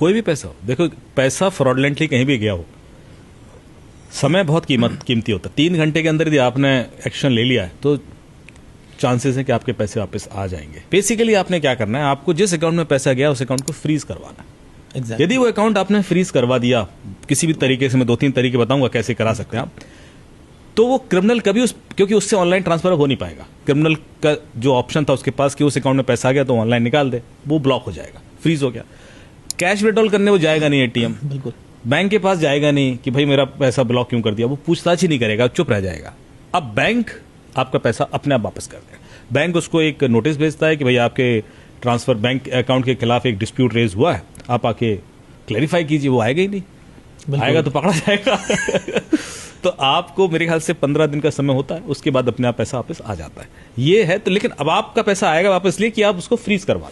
कोई भी पैसा हो, देखो पैसा फ्रॉडलेंटली कहीं भी गया हो, समय बहुत कीमती होता है। 3 घंटे के अंदर यदि आपने एक्शन ले लिया है तो चांसेस है कि आपके पैसे वापस आ जाएंगे। बेसिकली आपने क्या करना है, आपको जिस अकाउंट में पैसा गया उस अकाउंट को फ्रीज करवाना है। exactly. यदि वो अकाउंट आपने फ्रीज करवा दिया किसी भी तरीके से, मैं 2-3 तरीके बताऊंगा कैसे करा सकते हैं आप, तो वो क्रिमिनल कभी क्योंकि उससे ऑनलाइन ट्रांसफर हो नहीं पाएगा। क्रिमिनल का जो ऑप्शन था उसके पास कि उस अकाउंट में पैसा आ गया तो ऑनलाइन निकाल दे, वो ब्लॉक हो जाएगा, फ्रीज हो गया। कैश विड्रॉल करने वो जाएगा नहीं एटीएम, बिल्कुल बैंक के पास जाएगा नहीं कि भाई मेरा पैसा ब्लॉक क्यों कर दिया, वो पूछताछ ही नहीं करेगा, चुप रह जाएगा। अब बैंक आपका पैसा अपने आप वापस कर देगा। बैंक उसको एक नोटिस भेजता है कि भाई आपके ट्रांसफर बैंक अकाउंट के खिलाफ एक डिस्प्यूट रेज हुआ है, आप आके क्लैरिफाई कीजिए। वो आएगा ही नहीं, आएगा तो पकड़ा जाएगा। तो आपको मेरे ख्याल से 15 दिन का समय होता है, उसके बाद अपने आप पैसा वापस आ जाता है। ये है तो, लेकिन अब आपका पैसा आएगा वापस लिए कि आप उसको फ्रीज करवा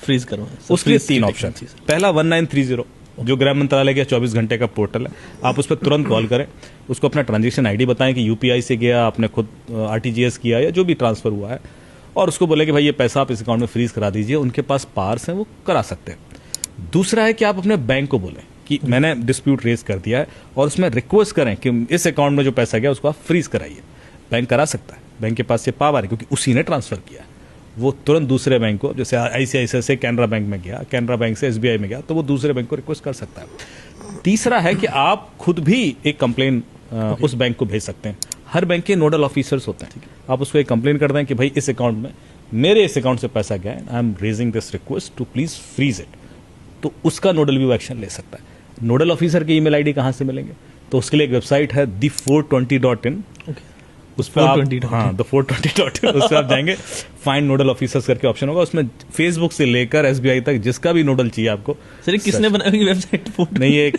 उसके लिए 3 ऑप्शन। पहला 1930 जो गृह मंत्रालय का 24 घंटे का पोर्टल है, आप उस पर तुरंत कॉल करें, उसको अपना ट्रांजैक्शन आईडी बताएं कि यूपीआई से गया, आपने खुद आरटीजीएस किया या जो भी ट्रांसफर हुआ है, और उसको बोले कि भाई ये पैसा आप इस अकाउंट में फ्रीज करा दीजिए। उनके पास पावर्स हैं, वो करा सकते हैं। दूसरा है कि आप अपने बैंक को बोलें कि मैंने डिस्प्यूट रेज कर दिया है, और उसमें रिक्वेस्ट करें कि इस अकाउंट में जो पैसा गया उसको आप फ्रीज कराइए। बैंक करा सकता है, बैंक के पास ये पावर है क्योंकि उसी ने ट्रांसफर किया है। वो तुरंत दूसरे बैंक को, जैसे आईसीआईसीआई से कैनरा बैंक में गया, कैनरा बैंक से एसबीआई में गया, तो वो दूसरे बैंक को रिक्वेस्ट कर सकता है। तीसरा है कि आप खुद भी एक कंप्लेन उस बैंक को भेज सकते हैं। हर बैंक के नोडल ऑफिसर्स होते हैं, आप उसको एक कंप्लेन कर दें कि भाई इस अकाउंट में, मेरे इस अकाउंट से पैसा गया है, I am raising this request to please freeze it, तो उसका नोडल भी एक्शन ले सकता है। नोडल ऑफिसर की ईमेल आईडी कहां से मिलेंगे, तो उसके लिए एक वेबसाइट है the420.in, उस पर आप the420.in उस पर आप जाएंगे, फाइंड नोडल ऑफिसर्स करके ऑप्शन होगा, उसमें फेसबुक से लेकर एसबीआई तक जिसका भी नोडल चाहिए आपको। सर किसने बनाई हुई वेबसाइट? नहीं, ये एक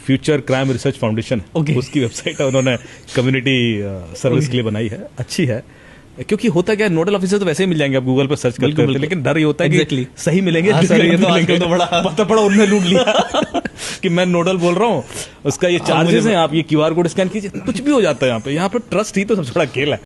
फ्यूचर क्राइम रिसर्च फाउंडेशन है, उसकी वेबसाइट है, उन्होंने कम्युनिटी सर्विस के लिए बनाई है, अच्छी है। क्योंकि होता क्या है, नोडल ऑफिसर तो वैसे ही मिल जाएंगे, आप गूगल पर सर्च करते हैं, लेकिन डर ये होता है कि सही मिलेंगे, तो बड़ा पता पड़ा उन्होंने लूट लिया कि मैं नोडल बोल रहा हूँ, उसका ये चार्जेस हैं, आप ये क्यूआर कोड स्कैन कीजिए, कुछ भी हो जाता है। यहाँ पे ट्रस्ट ही तो सबसे बड़ा खेल है।